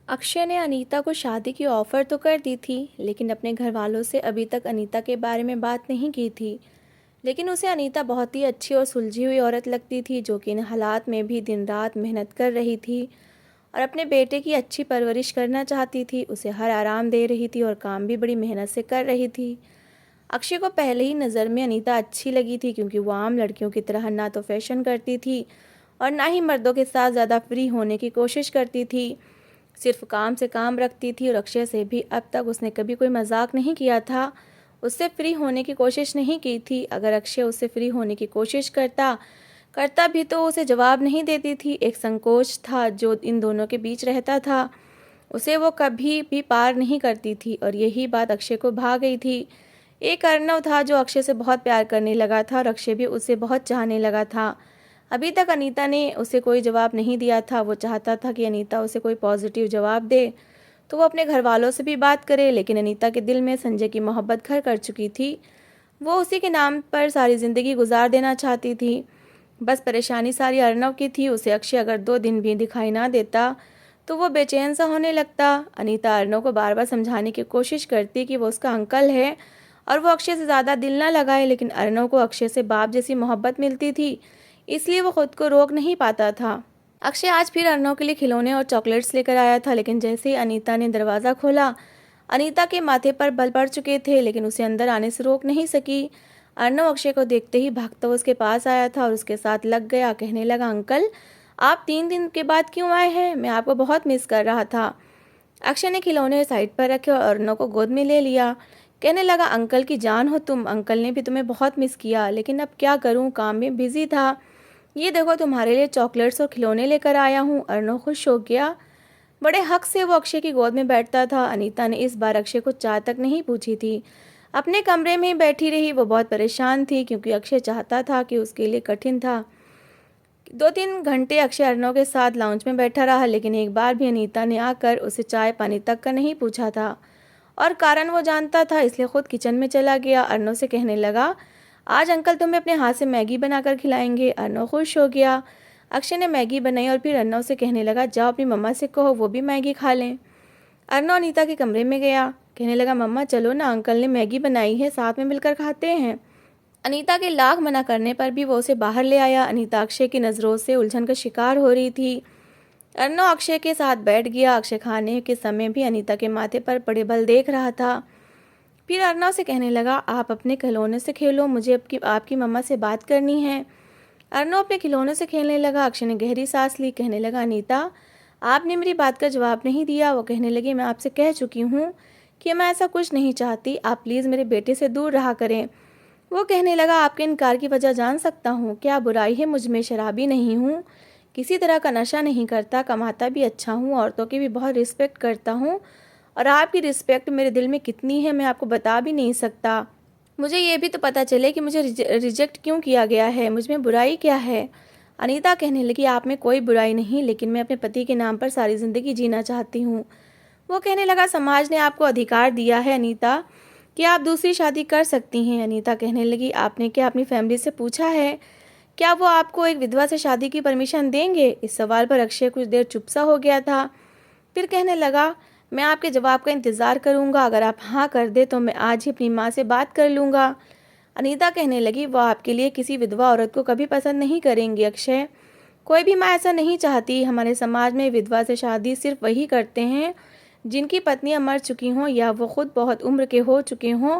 अक्षय ने अनीता को शादी की ऑफ़र तो कर दी थी, लेकिन अपने घर वालों से अभी तक अनीता के बारे में बात नहीं की थी। लेकिन उसे अनीता बहुत ही अच्छी और सुलझी हुई औरत लगती थी, जो कि इन हालात में भी दिन रात मेहनत कर रही थी और अपने बेटे की अच्छी परवरिश करना चाहती थी। उसे हर आराम दे रही थी और काम भी बड़ी मेहनत से कर रही थी। अक्षय को पहले ही नज़र में अनीता अच्छी लगी थी, क्योंकि वो आम लड़कियों की तरह ना तो फैशन करती थी और ना ही मर्दों के साथ ज़्यादा फ्री होने की कोशिश करती थी। सिर्फ काम से काम रखती थी और अक्षय से भी अब तक उसने कभी कोई मजाक नहीं किया था। उससे फ्री होने की कोशिश नहीं की थी। अगर अक्षय उससे फ्री होने की कोशिश करता करता भी तो उसे जवाब नहीं देती थी। एक संकोच था जो इन दोनों के बीच रहता था, उसे वो कभी भी पार नहीं करती थी और यही बात अक्षय को भा गई थी। एक अर्णव था जो अक्षय से बहुत प्यार करने लगा था और अक्षय भी उसे बहुत चाहने लगा था। अभी तक अनीता ने उसे कोई जवाब नहीं दिया था। वो चाहता था कि अनीता उसे कोई पॉजिटिव जवाब दे तो वो अपने घर वालों से भी बात करे, लेकिन अनीता के दिल में संजय की मोहब्बत घर कर चुकी थी। वो उसी के नाम पर सारी ज़िंदगी गुजार देना चाहती थी। बस परेशानी सारी अर्णव की थी। उसे अक्षय अगर 2 दिन भी दिखाई ना देता तो वो बेचैन सा होने लगता। अनीता अर्णव को बार बार समझाने की कोशिश करती कि वो उसका अंकल है और वो अक्षय से ज़्यादा दिल ना लगाए, लेकिन अर्णव को अक्षय से बाप जैसी मोहब्बत मिलती थी, इसलिए वो खुद को रोक नहीं पाता था। अक्षय आज फिर अर्णव के लिए खिलौने और चॉकलेट्स लेकर आया था, लेकिन जैसे ही अनीता ने दरवाज़ा खोला, अनीता के माथे पर बल पड़ चुके थे, लेकिन उसे अंदर आने से रोक नहीं सकी। अर्णव अक्षय को देखते ही भागता हुआ उसके पास आया था और उसके साथ लग गया। कहने लगा, अंकल आप 3 दिन के बाद क्यों आए हैं? मैं आपको बहुत मिस कर रहा था। अक्षय ने खिलौने साइड पर रखे और अर्णव को गोद में ले लिया। कहने लगा, अंकल की जान हो तुम, अंकल ने भी तुम्हें बहुत मिस किया, लेकिन अब क्या करूं, काम में बिजी था। ये देखो तुम्हारे लिए चॉकलेट्स और खिलौने लेकर आया हूँ। अर्णव खुश हो गया। बड़े हक से वो अक्षय की गोद में बैठता था। अनीता ने इस बार अक्षय को चाय तक नहीं पूछी थी, अपने कमरे में ही बैठी रही। वो बहुत परेशान थी, क्योंकि अक्षय चाहता था कि उसके लिए कठिन था। 2-3 घंटे अक्षय अर्णव के साथ लाउंज में बैठा रहा, लेकिन एक बार भी अनीता ने आकर उसे चाय पानी तक का नहीं पूछा था और कारण वो जानता था, इसलिए खुद किचन में चला गया। अर्णव से कहने लगा, आज अंकल तुम्हें अपने हाथ से मैगी बनाकर खिलाएंगे। अर्णव खुश हो गया। अक्षय ने मैगी बनाई और फिर अर्णव से कहने लगा, जाओ अपनी मम्मा से कहो वो भी मैगी खा लें। अर्णव अनीता के कमरे में गया। कहने लगा, मम्मा चलो ना, अंकल ने मैगी बनाई है, साथ में मिलकर खाते हैं। अनीता के लाख मना करने पर भी वो उसे बाहर ले आया। अनीता अक्षय की नज़रों से उलझन का शिकार हो रही थी। अर्णव अक्षय के साथ बैठ गया। अक्षय खाने के समय भी अनीता के माथे पर पड़े बल देख रहा था। फिर अर्णव से कहने लगा, आप अपने खिलौने से खेलो, मुझे आपकी मम्मा से बात करनी है। अर्णव अपने खिलौने से खेलने लगा। अक्षय ने गहरी सांस ली। कहने लगा, अनीता आपने मेरी बात का जवाब नहीं दिया। वो कहने लगी, मैं आपसे कह चुकी हूँ कि मैं ऐसा कुछ नहीं चाहती, आप प्लीज़ मेरे बेटे से दूर रहा करें। वो कहने लगा, आपके इनकार की वजह जान सकता हूँ? क्या बुराई है मुझ में? शराबी नहीं हूँ, किसी तरह का नशा नहीं करता, कमाता भी अच्छा हूँ, औरतों की भी बहुत रिस्पेक्ट करता हूँ और आपकी रिस्पेक्ट मेरे दिल में कितनी है मैं आपको बता भी नहीं सकता। मुझे ये भी तो पता चले कि मुझे रिजेक्ट क्यों किया गया है, मुझ में बुराई क्या है? अनीता कहने लगी, आप में कोई बुराई नहीं, लेकिन मैं अपने पति के नाम पर सारी ज़िंदगी जीना चाहती हूँ। वो कहने लगा, समाज ने आपको अधिकार दिया है अनीता कि आप दूसरी शादी कर सकती हैं। अनीता कहने लगी, आपने क्या अपनी फैमिली से पूछा है? क्या वो आपको एक विधवा से शादी की परमिशन देंगे? इस सवाल पर अक्षय कुछ देर चुप सा हो गया था। फिर कहने लगा, मैं आपके जवाब का इंतज़ार करूंगा, अगर आप हाँ कर दे तो मैं आज ही अपनी माँ से बात कर लूँगा। अनीता कहने लगी, वो आपके लिए किसी विधवा औरत को कभी पसंद नहीं करेंगी अक्षय, कोई भी माँ ऐसा नहीं चाहती। हमारे समाज में विधवा से शादी सिर्फ वही करते हैं जिनकी पत्नियां मर चुकी हों या वो खुद बहुत उम्र के हो चुके हों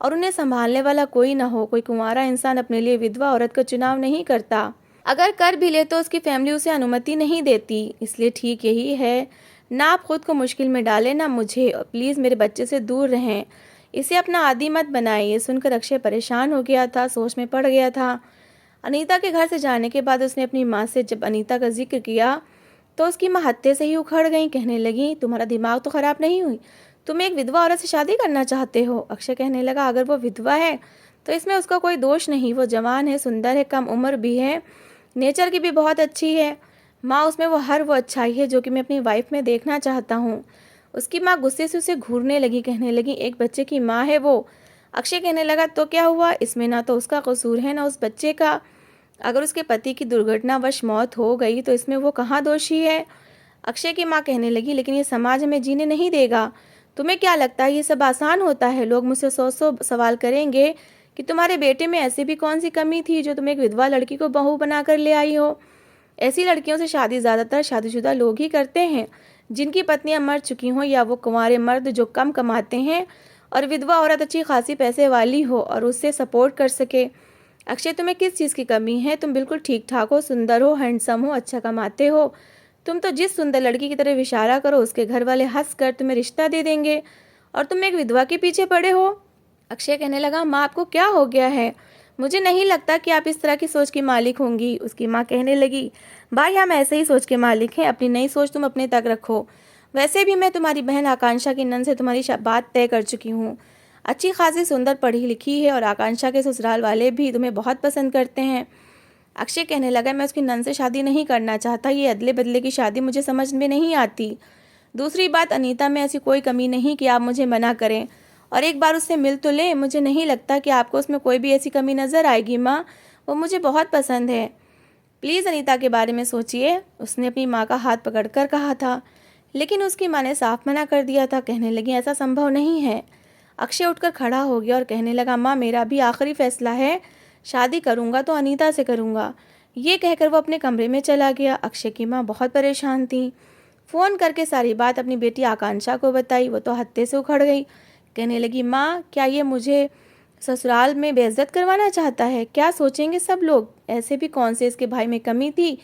और उन्हें संभालने वाला कोई ना हो। कोई कुंवारा इंसान अपने लिए विधवा औरत का चुनाव नहीं करता। अगर कर भी ले तो उसकी फैमिली उसे अनुमति नहीं देती। इसलिए ठीक यही है, ना आप खुद को मुश्किल में डालें ना मुझे, और प्लीज़ मेरे बच्चे से दूर रहें, इसे अपना आदी मत बनाइए। सुनकर अक्षय परेशान हो गया था, सोच में पड़ गया था। अनीता के घर से जाने के बाद उसने अपनी माँ से जब अनीता का जिक्र किया तो उसकी माँ हत्थे से ही उखड़ गई। कहने लगी, तुम्हारा दिमाग तो खराब नहीं हुई, तुम एक विधवा औरत से शादी करना चाहते हो? अक्षय कहने लगा, अगर वो विधवा है तो इसमें उसका कोई दोष नहीं, वो जवान है, सुंदर है, कम उम्र भी है, नेचर की भी बहुत अच्छी है। माँ, उसमें वो अच्छाई है जो कि मैं अपनी वाइफ में देखना चाहता हूँ। उसकी माँ गुस्से से उसे घूरने लगी। कहने लगी, एक बच्चे की माँ है वो। अक्षय कहने लगा, तो क्या हुआ, इसमें ना तो उसका कसूर है ना उस बच्चे का। अगर उसके पति की दुर्घटनावश मौत हो गई तो इसमें वो कहाँ दोषी है? अक्षय की माँ कहने लगी, लेकिन ये समाज हमें जीने नहीं देगा। तुम्हें क्या लगता है ये सब आसान होता है? लोग मुझसे सौ सौ सवाल करेंगे कि तुम्हारे बेटे में ऐसी भी कौन सी कमी थी जो तुम एक विधवा लड़की को बहू बनाकर ले आई हो। ऐसी लड़कियों से शादी ज़्यादातर शादीशुदा लोग ही करते हैं, जिनकी पत्नियां मर चुकी हों, या वो कुंवारे मर्द जो कम कमाते हैं और विधवा औरत अच्छी खासी पैसे वाली हो और उससे सपोर्ट कर सके। अक्षय, तुम्हें किस चीज़ की कमी है? तुम बिल्कुल ठीक ठाक हो, सुंदर हो, हैंडसम हो, अच्छा कमाते हो। तुम तो जिस सुंदर लड़की की तरफ इशारा करो उसके घर वाले हंस कर तुम्हें रिश्ता दे देंगे, और तुम एक विधवा के पीछे पड़े हो। अक्षय कहने लगा, माँ आपको क्या हो गया है? मुझे नहीं लगता कि आप इस तरह की सोच की मालिक होंगी। उसकी माँ कहने लगी, भाई हम ऐसे ही सोच के मालिक हैं, अपनी नई सोच तुम अपने तक रखो। वैसे भी मैं तुम्हारी बहन आकांक्षा की नंद से तुम्हारी बात तय कर चुकी हूँ। अच्छी खासी सुंदर पढ़ी लिखी है और आकांक्षा के ससुराल वाले भी तुम्हें बहुत पसंद करते हैं। अक्षय कहने लगा, मैं उसकी नंद से शादी नहीं करना चाहता, ये अदले बदले की शादी मुझे समझ में नहीं आती। दूसरी बात, अनीता में ऐसी कोई कमी नहीं कि आप मुझे मना करें, और एक बार उससे मिल तो लें। मुझे नहीं लगता कि आपको उसमें कोई भी ऐसी कमी नज़र आएगी माँ, वो मुझे बहुत पसंद है। प्लीज़ अनीता के बारे में सोचिए, उसने अपनी माँ का हाथ पकड़कर कहा था, लेकिन उसकी माँ ने साफ मना कर दिया था। कहने लगी, ऐसा संभव नहीं है। अक्षय उठकर खड़ा हो गया और कहने लगा, माँ मेरा भी आखिरी फैसला है, शादी करूँगा तो अनीता से करूँगा। ये कहकर वो अपने कमरे में चला गया। अक्षय की माँ बहुत परेशान थी। फ़ोन करके सारी बात अपनी बेटी आकांक्षा को बताई। वो तो हत्थे से उखड़ गई। कहने लगी, माँ क्या ये मुझे ससुराल में बेइज्जत करवाना चाहता है? क्या सोचेंगे सब लोग? ऐसे भी कौन से इसके भाई में कमी थी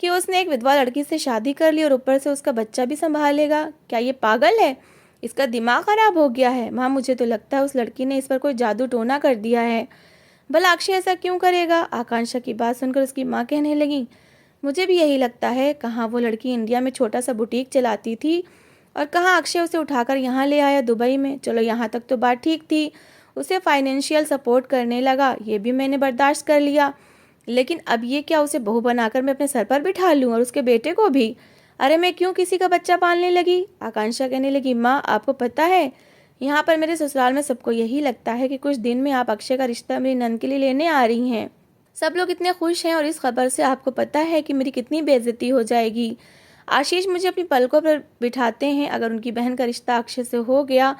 कि उसने एक विधवा लड़की से शादी कर ली और ऊपर से उसका बच्चा भी संभालेगा? क्या ये पागल है? इसका दिमाग खराब हो गया है। माँ मुझे तो लगता है उस लड़की ने इस पर कोई जादू टोना कर दिया है। भला अक्षय ऐसा क्यों करेगा? आकांक्षा की बात सुनकर उसकी माँ कहने लगी, मुझे भी यही लगता है। कहाँ वो लड़की इंडिया में छोटा सा बुटीक चलाती थी और कहाँ अक्षय उसे उठाकर यहाँ ले आया दुबई में। चलो यहाँ तक तो बात ठीक थी, उसे फाइनेंशियल सपोर्ट करने लगा, ये भी मैंने बर्दाश्त कर लिया। लेकिन अब ये क्या, उसे बहू बनाकर मैं अपने सर पर बिठा लूँ और उसके बेटे को भी? अरे मैं क्यों किसी का बच्चा पालने लगी? आकांक्षा कहने लगी, माँ आपको पता है यहाँ पर मेरे ससुराल में सबको यही लगता है कि कुछ दिन में आप अक्षय का रिश्ता मेरी नंद के लिए लेने आ रही हैं। सब लोग इतने खुश हैं और इस खबर से आपको पता है कि मेरी कितनी बेइज्जती हो जाएगी। आशीष मुझे अपनी पलकों पर बिठाते हैं, अगर उनकी बहन का रिश्ता अक्षय से हो गया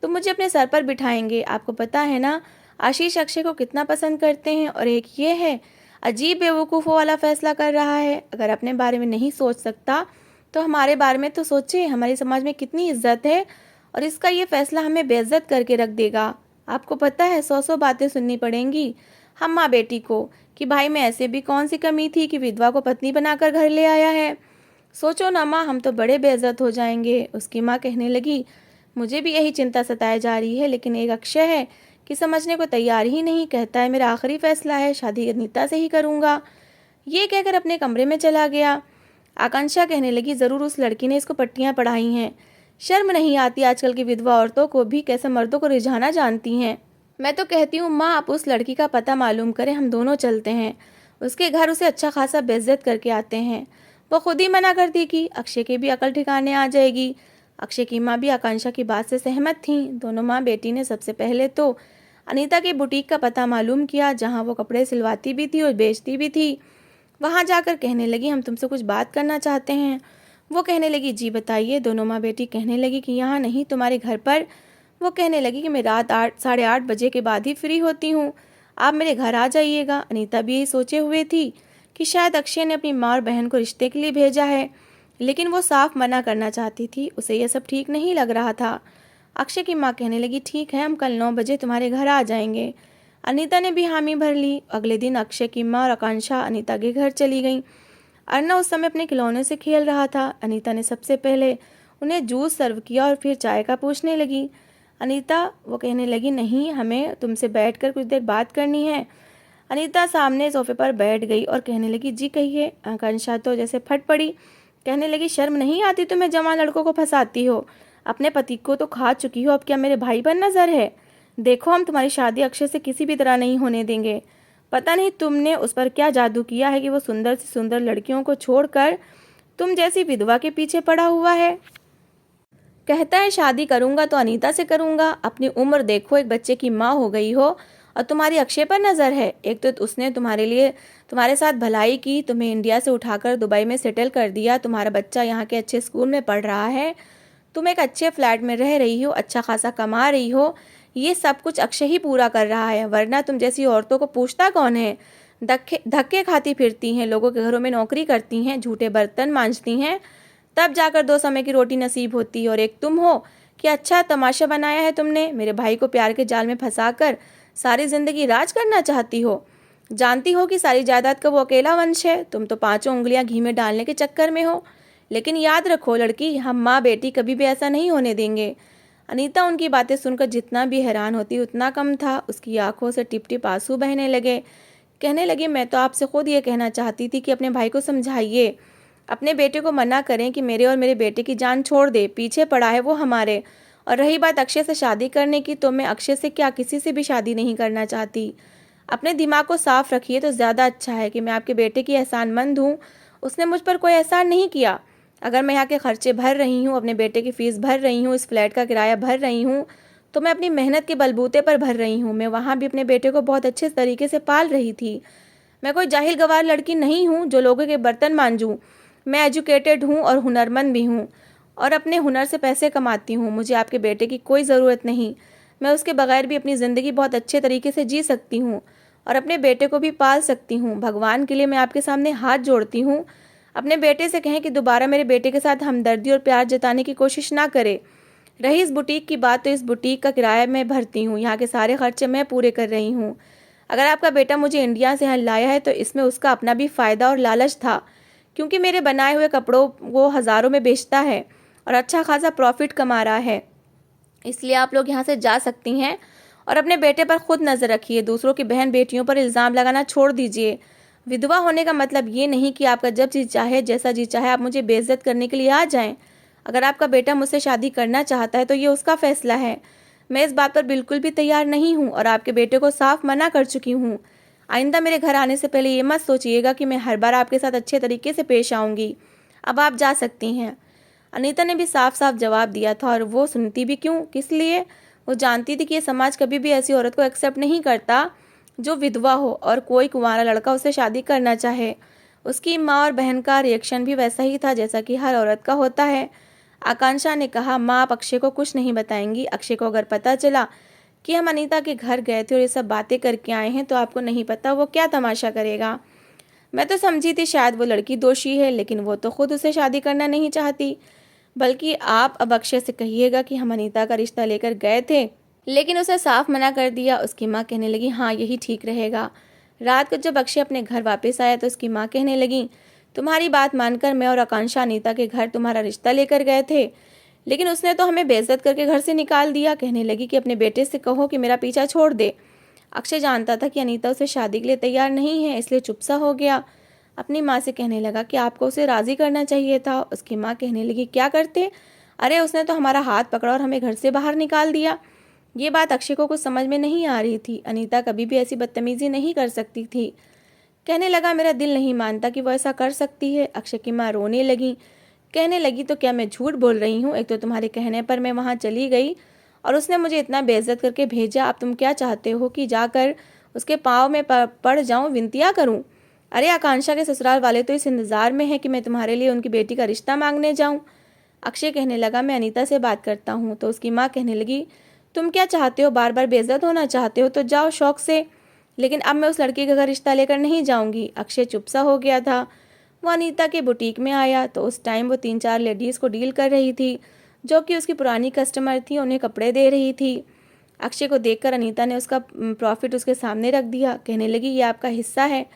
तो मुझे अपने सर पर बिठाएंगे। आपको पता है ना आशीष अक्षय को कितना पसंद करते हैं। और एक ये है, अजीब बेवकूफ़ों वाला फैसला कर रहा है। अगर अपने बारे में नहीं सोच सकता तो हमारे बारे में तो सोचे। हमारे समाज में कितनी इज्जत है और इसका ये फैसला हमें बेइज्जत करके रख देगा। आपको पता है 100 बातें सुननी पड़ेंगी हम माँ बेटी को कि भाई में ऐसे भी कौन सी कमी थी कि विधवा को पत्नी बनाकर घर ले आया है। सोचो ना माँ, हम तो बड़े बेइज्जत हो जाएंगे। उसकी माँ कहने लगी, मुझे भी यही चिंता सताए जा रही है, लेकिन एक अक्षय है कि समझने को तैयार ही नहीं। कहता है मेरा आखिरी फैसला है, शादी अनीता से ही करूँगा। ये कहकर अपने कमरे में चला गया। आकांक्षा कहने लगी, ज़रूर उस लड़की ने इसको पट्टियाँ पढ़ाई हैं। शर्म नहीं आती आजकल की विधवा औरतों को भी कैसे मर्दों को रिझाना जानती हैं। मैं तो कहती हूँ माँ आप उस लड़की का पता मालूम करें, हम दोनों चलते हैं उसके घर, उसे अच्छा खासा बेइज्जत करके आते हैं। वो खुद ही मना कर देगी, अक्षय की भी अकल ठिकाने आ जाएगी। अक्षय की माँ भी आकांक्षा की बात से सहमत थीं। दोनों माँ बेटी ने सबसे पहले तो अनीता की बुटीक का पता मालूम किया, जहाँ वो कपड़े सिलवाती भी थी और बेचती भी थी। वहाँ जाकर कहने लगी, हम तुमसे कुछ बात करना चाहते हैं। वो कहने लगी, जी बताइए। दोनों माँ बेटी कहने लगी कि यहाँ नहीं, तुम्हारे घर पर। वो कहने लगी कि मैं रात 8 साढ़े 8 बजे के बाद ही फ्री होती हूँ, आप मेरे घर आ जाइएगा। अनीता भी यही सोचे हुए थी कि शायद अक्षय ने अपनी माँ और बहन को रिश्ते के लिए भेजा है, लेकिन वो साफ मना करना चाहती थी। उसे यह सब ठीक नहीं लग रहा था। अक्षय की माँ कहने लगी, ठीक है, हम कल 9 बजे तुम्हारे घर आ जाएंगे। अनीता ने भी हामी भर ली। अगले दिन अक्षय की माँ और आकांक्षा अनीता के घर चली गईं। अर्ना उस समय अपने खिलौने से खेल रहा था। अनीता ने सबसे पहले उन्हें जूस सर्व किया और फिर चाय का पूछने लगी। अनीता, वो कहने लगी, नहीं, हमें तुमसे बैठकर कुछ देर बात करनी है। अनीता सामने सोफे पर बैठ गई और कहने लगी, जी कहिए। आकांक्षा तो जैसे फट पड़ी। कहने लगी, शर्म नहीं आती तुम्हें, जवान लड़कों को फंसाती हो। अपने पति को तो खा चुकी हो, अब क्या मेरे भाई पर नजर है? देखो हम तुम्हारी शादी अक्षय से किसी भी तरह नहीं होने देंगे। पता नहीं तुमने उस पर क्या जादू किया है कि वो सुंदर से सुंदर लड़कियों को छोड़कर तुम जैसी विधवा के पीछे पड़ा हुआ है। कहता है शादी करूंगा तो अनीता से करूंगा। अपनी उम्र देखो, एक बच्चे की माँ हो गई हो और तुम्हारी अक्षय पर नज़र है। एक तो उसने तुम्हारे साथ भलाई की, तुम्हें इंडिया से उठाकर दुबई में सेटल कर दिया, तुम्हारा बच्चा यहाँ के अच्छे स्कूल में पढ़ रहा है, तुम एक अच्छे फ्लैट में रह रही हो, अच्छा खासा कमा रही हो। ये सब कुछ अक्षय ही पूरा कर रहा है, वरना तुम जैसी औरतों को पूछता कौन है। धक्के धक्के खाती फिरती हैं, लोगों के घरों में नौकरी करती हैं, झूठे बर्तन मांजती हैं, तब जाकर 2 समय की रोटी नसीब होती है। और एक तुम हो कि अच्छा तमाशा बनाया है तुमने, मेरे भाई को प्यार के जाल में फंसाकर सारी ज़िंदगी राज करना चाहती हो। जानती हो कि सारी जायदाद का वो अकेला वंश है, तुम तो 5 उंगलियां घी में डालने के चक्कर में हो। लेकिन याद रखो लड़की, हम माँ बेटी कभी भी ऐसा नहीं होने देंगे। अनीता उनकी बातें सुनकर जितना भी हैरान होती उतना कम था। उसकी आंखों से टिप टिप आंसू बहने लगे। कहने लगी, मैं तो आपसे खुद ये कहना चाहती थी कि अपने भाई को समझाइए, अपने बेटे को मना करें कि मेरे और मेरे बेटे की जान छोड़ दे, पीछे पड़ा है वो हमारे। और रही बात अक्षय से शादी करने की, तो मैं अक्षय से क्या किसी से भी शादी नहीं करना चाहती। अपने दिमाग को साफ रखिए तो ज़्यादा अच्छा है कि मैं आपके बेटे की एहसानमंद हूँ। उसने मुझ पर कोई एहसान नहीं किया। अगर मैं यहाँ के खर्चे भर रही हूँ, अपने बेटे की फ़ीस भर रही हूँ, इस फ्लैट का किराया भर रही हूँ, तो मैं अपनी मेहनत के बलबूते पर भर रही हूँ। मैं वहाँ भी अपने बेटे को बहुत अच्छे तरीके से पाल रही थी। मैं कोई जाहिल गवार लड़की नहीं हूँ जो लोगों के बर्तन मांजूँ। मैं एजुकेटेड हूँ और हुनरमंद भी हूँ, और अपने हुनर से पैसे कमाती हूँ। मुझे आपके बेटे की कोई ज़रूरत नहीं। मैं उसके बगैर भी अपनी ज़िंदगी बहुत अच्छे तरीके से जी सकती हूँ और अपने बेटे को भी पाल सकती हूँ। भगवान के लिए मैं आपके सामने हाथ जोड़ती हूँ, अपने बेटे से कहें कि दोबारा मेरे बेटे के साथ हमदर्दी और प्यार जताने की कोशिश ना करे। रही इस बुटीक की बात, तो इस बुटीक का किराया मैं भरती हूँ, यहाँ के सारे खर्चे मैं पूरे कर रही हूँ। अगर आपका बेटा मुझे इंडिया से यहाँ लाया है तो इसमें उसका अपना भी फ़ायदा और लालच था, क्योंकि मेरे बनाए हुए कपड़ों वो हज़ारों में बेचता है और अच्छा खासा प्रॉफिट कमा रहा है। इसलिए आप लोग यहाँ से जा सकती हैं और अपने बेटे पर खुद नज़र रखिए। दूसरों की बहन बेटियों पर इल्ज़ाम लगाना छोड़ दीजिए। विधवा होने का मतलब ये नहीं कि आपका जब जी चाहे जैसा जी चाहे आप मुझे बेइज्जत करने के लिए आ जाएं। अगर आपका बेटा मुझसे शादी करना चाहता है तो ये उसका फैसला है। मैं इस बात पर बिल्कुल भी तैयार नहीं हूँ और आपके बेटे को साफ मना कर चुकी हूँ। आइंदा मेरे घर आने से पहले ये मत सोचिएगा कि मैं हर बार आपके साथ अच्छे तरीके से पेश आऊँगी। अब आप जा सकती हैं। अनीता ने भी साफ साफ जवाब दिया था, और वो सुनती भी क्यों, किस लिए। वो जानती थी कि ये समाज कभी भी ऐसी औरत को एक्सेप्ट नहीं करता जो विधवा हो और कोई कुंवारा लड़का उससे शादी करना चाहे। उसकी माँ और बहन का रिएक्शन भी वैसा ही था जैसा कि हर औरत का होता है। आकांक्षा ने कहा, माँ आप अक्षय को कुछ नहीं बताएंगी। अक्षय को अगर पता चला कि हम अनीता के घर गए थे और ये सब बातें करके आए हैं, तो आपको नहीं पता वो क्या तमाशा करेगा। मैं तो समझी थी शायद वो लड़की दोषी है, लेकिन वो तो खुद उसे शादी करना नहीं चाहती। बल्कि आप अब अक्षय से कहिएगा कि हम अनीता का रिश्ता लेकर गए थे, लेकिन उसे साफ मना कर दिया। उसकी माँ कहने लगी, हाँ यही ठीक रहेगा। रात को जब अक्षय अपने घर वापस आया तो उसकी माँ कहने लगी, तुम्हारी बात मानकर मैं और आकांक्षा अनीता के घर तुम्हारा रिश्ता लेकर गए थे, लेकिन उसने तो हमें बेइज्जत करके घर से निकाल दिया। कहने लगी कि अपने बेटे से कहो कि मेरा पीछा छोड़ दे। अक्षय जानता था कि अनीता उसे शादी के लिए तैयार नहीं है, इसलिए चुप सा हो गया। अपनी माँ से कहने लगा कि आपको उसे राज़ी करना चाहिए था। उसकी माँ कहने लगी, क्या करते, अरे उसने तो हमारा हाथ पकड़ा और हमें घर से बाहर निकाल दिया। ये बात अक्षय को कुछ समझ में नहीं आ रही थी। अनीता कभी भी ऐसी बदतमीजी नहीं कर सकती थी। कहने लगा, मेरा दिल नहीं मानता कि वो ऐसा कर सकती है। अक्षय की माँ रोने लगी। कहने लगी, तो क्या मैं झूठ बोल रही हूँ? एक तो तुम्हारे कहने पर मैं वहाँ चली गई और उसने मुझे इतना बेइज्जत करके भेजा। अब तुम क्या चाहते हो कि जाकर उसके पाँव में पड़ जाऊँ, विनतियाँ करूँ? अरे आकांक्षा के ससुराल वाले तो इस इंतज़ार में है कि मैं तुम्हारे लिए उनकी बेटी का रिश्ता मांगने जाऊँ। अक्षय कहने लगा, मैं अनीता से बात करता हूँ। तो उसकी माँ कहने लगी, तुम क्या चाहते हो, बार बार बेइज्जत होना चाहते हो तो जाओ शौक से, लेकिन अब मैं उस लड़की के घर रिश्ता लेकर नहीं जाऊँगी। अक्षय चुप सा हो गया था। वो अनीता के बुटीक में आया तो उस टाइम वो 3-4 लेडीज़ को डील कर रही थी जो कि उसकी पुरानी कस्टमर थी, उन्हें कपड़े दे रही थी। अक्षय को देखकर अनीता ने उसका प्रॉफिट उसके सामने रख दिया। कहने लगी, ये आपका हिस्सा है।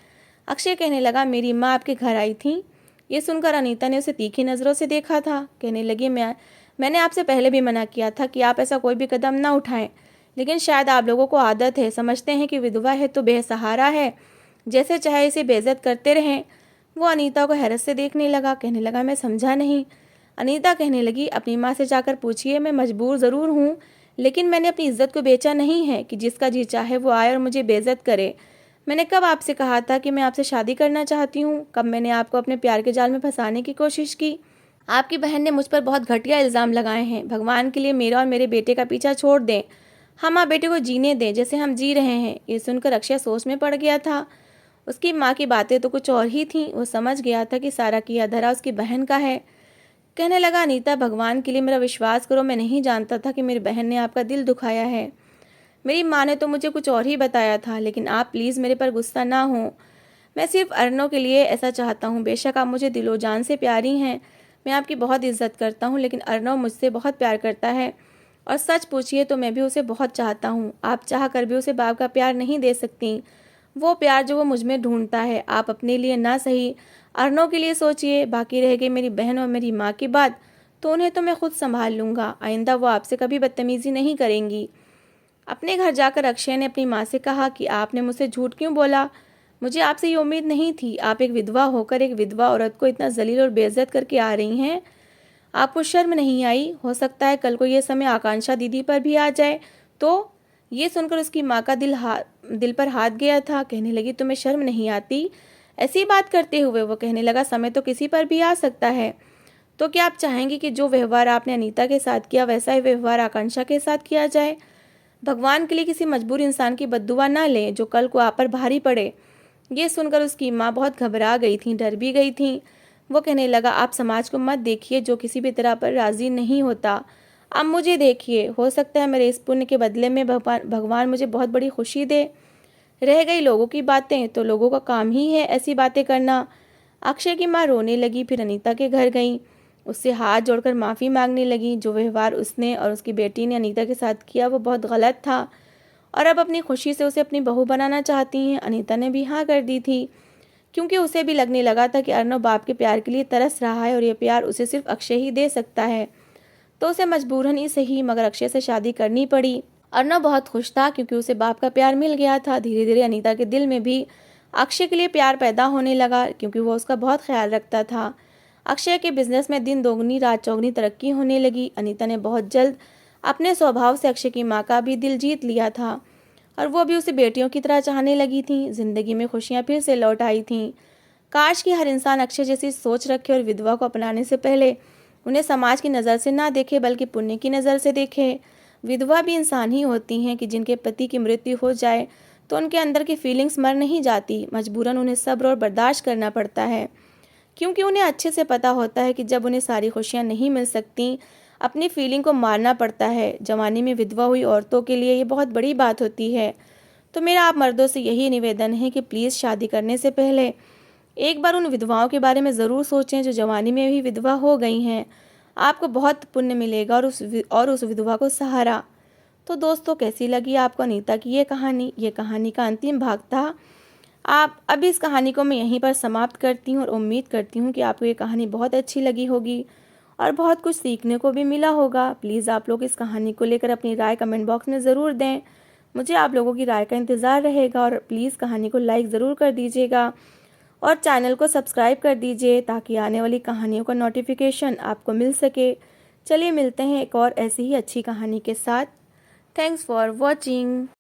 अक्षय कहने लगा, मेरी माँ आपके घर आई थी। ये सुनकर अनीता ने उसे तीखी नज़रों से देखा था। कहने लगी, मैंने आपसे पहले भी मना किया था कि आप ऐसा कोई भी कदम ना उठाएं, लेकिन शायद आप लोगों को आदत है, समझते हैं कि विधवा है तो बेसहारा है, जैसे चाहे इसे बेइज्जत करते रहें। वो अनीता को हैरत से देखने लगा। कहने लगा, मैं समझा नहीं। अनीता कहने लगी, अपनी माँ से जाकर पूछिए, मैं मजबूर ज़रूर हूँ, लेकिन मैंने अपनी इज्जत को बेचा नहीं है कि जिसका जी चाहे वो आए और मुझे बेइज्जत करे। मैंने कब आपसे कहा था कि मैं आपसे शादी करना चाहती हूँ? कब मैंने आपको अपने प्यार के जाल में फंसाने की कोशिश की? आपकी बहन ने मुझ पर बहुत घटिया इल्ज़ाम लगाए हैं। भगवान के लिए मेरा और मेरे बेटे का पीछा छोड़ दें। हम माँ बेटे को जीने दें जैसे हम जी रहे हैं। ये सुनकर अक्षय सोच में पड़ गया था। उसकी माँ की बातें तो कुछ और ही थीं। वो समझ गया था कि सारा किया धरा उसकी बहन का है। कहने लगा, अनीता, भगवान के लिए मेरा विश्वास करो, मैं नहीं जानता था कि मेरी बहन ने आपका दिल दुखाया है। मेरी माँ ने तो मुझे कुछ और ही बताया था, लेकिन आप प्लीज़ मेरे पर गुस्सा ना हो। मैं सिर्फ अर्नव के लिए ऐसा चाहता हूँ। बेशक आप मुझे दिलो जान से प्यारी हैं, मैं आपकी बहुत इज्जत करता हूँ, लेकिन अर्नव मुझसे बहुत प्यार करता है और सच पूछिए तो मैं भी उसे बहुत चाहता हूँ। आप चाह कर भी उसे बाप का प्यार नहीं दे सकती, वो प्यार जो वो मुझ में ढूंढता है। आप अपने लिए ना सही, अर्नव के लिए सोचिए। बाकी रह गई मेरी बहन और मेरी माँ की बात, तो उन्हें तो मैं खुद संभाल लूँगा। आइंदा वो आपसे कभी बदतमीज़ी नहीं करेंगी। अपने घर जाकर अक्षय ने अपनी माँ से कहा कि आपने मुझसे झूठ क्यों बोला? मुझे आपसे ये उम्मीद नहीं थी। आप एक विधवा होकर एक विधवा औरत को इतना जलील और बेइज्जत करके आ रही हैं। आपको शर्म नहीं आई? हो सकता है कल को ये समय आकांक्षा दीदी पर भी आ जाए तो? ये सुनकर उसकी माँ का दिल पर हाथ गया था। कहने लगी, तुम्हें शर्म नहीं आती? ऐसी बात करते हुए वो कहने लगा, समय तो किसी पर भी आ सकता है। तो क्या आप चाहेंगी कि जो व्यवहार आपने अनीता के साथ किया वैसा ही व्यवहार आकांक्षा के साथ किया जाए? भगवान के लिए किसी मजबूर इंसान की बद्दुआ ना लें जो कल को आप पर भारी पड़े। ये सुनकर उसकी माँ बहुत घबरा गई थी, डर भी गई थी। वो कहने लगा, आप समाज को मत देखिए जो किसी भी तरह पर राजी नहीं होता। आप मुझे देखिए, हो सकता है मेरे इस पुण्य के बदले में भगवान मुझे बहुत बड़ी खुशी दे। रह गई लोगों की बातें, तो लोगों का काम ही है ऐसी बातें करना। अक्षय की माँ रोने लगी, फिर अनीता के घर गई, उससे हाथ जोड़कर माफ़ी मांगने लगी। जो व्यवहार उसने और उसकी बेटी ने अनीता के साथ किया वो बहुत गलत था और अब अपनी खुशी से उसे अपनी बहू बनाना चाहती हैं। अनीता ने भी हाँ कर दी थी, क्योंकि उसे भी लगने लगा था कि अर्नव बाप के प्यार के लिए तरस रहा है और ये प्यार उसे सिर्फ अक्षय ही दे सकता है। तो उसे मजबूरन ही सही मगर अक्षय से शादी करनी पड़ी। अर्नव बहुत खुश था क्योंकि उसे बाप का प्यार मिल गया था। धीरे धीरे अनीता के दिल में भी अक्षय के लिए प्यार पैदा होने लगा, क्योंकि वो उसका बहुत ख्याल रखता था। अक्षय के बिजनेस में दिन दोगुनी रात चौगुनी तरक्की होने लगी। अनीता ने बहुत जल्द अपने स्वभाव से अक्षय की माँ का भी दिल जीत लिया था और वो भी उसे बेटियों की तरह चाहने लगी थी। जिंदगी में खुशियाँ फिर से लौट आई थीं। काश कि हर इंसान अक्षय जैसी सोच रखे और विधवा को अपनाने से पहले उन्हें समाज की नज़र से ना देखे बल्कि पुण्य की नज़र से देखे। विधवा भी इंसान ही होती हैं कि जिनके पति की मृत्यु हो जाए तो उनके अंदर की फीलिंग्स मर नहीं जाती, मजबूरन उन्हें सब्र और बर्दाश्त करना पड़ता है, क्योंकि उन्हें अच्छे से पता होता है कि जब उन्हें सारी खुशियाँ नहीं मिल सकती, अपनी फीलिंग को मारना पड़ता है। जवानी में विधवा हुई औरतों के लिए ये बहुत बड़ी बात होती है। तो मेरा आप मर्दों से यही निवेदन है कि प्लीज़ शादी करने से पहले एक बार उन विधवाओं के बारे में ज़रूर सोचें जो जवानी में भी विधवा हो गई हैं। आपको बहुत पुण्य मिलेगा और उस विधवा को सहारा। तो दोस्तों, कैसी लगी आपको अनीता की ये कहानी? ये कहानी का अंतिम भाग था। आप अभी इस कहानी को मैं यहीं पर समाप्त करती हूँ और उम्मीद करती हूँ कि आपको ये कहानी बहुत अच्छी लगी होगी और बहुत कुछ सीखने को भी मिला होगा। प्लीज़ आप लोग इस कहानी को लेकर अपनी राय कमेंट बॉक्स में ज़रूर दें। मुझे आप लोगों की राय का इंतज़ार रहेगा और प्लीज़ कहानी को लाइक ज़रूर कर दीजिएगा और चैनल को सब्सक्राइब कर दीजिए ताकि आने वाली कहानियों का नोटिफिकेशन आपको मिल सके। चलिए मिलते हैं एक और ऐसी ही अच्छी कहानी के साथ। Thanks for watching.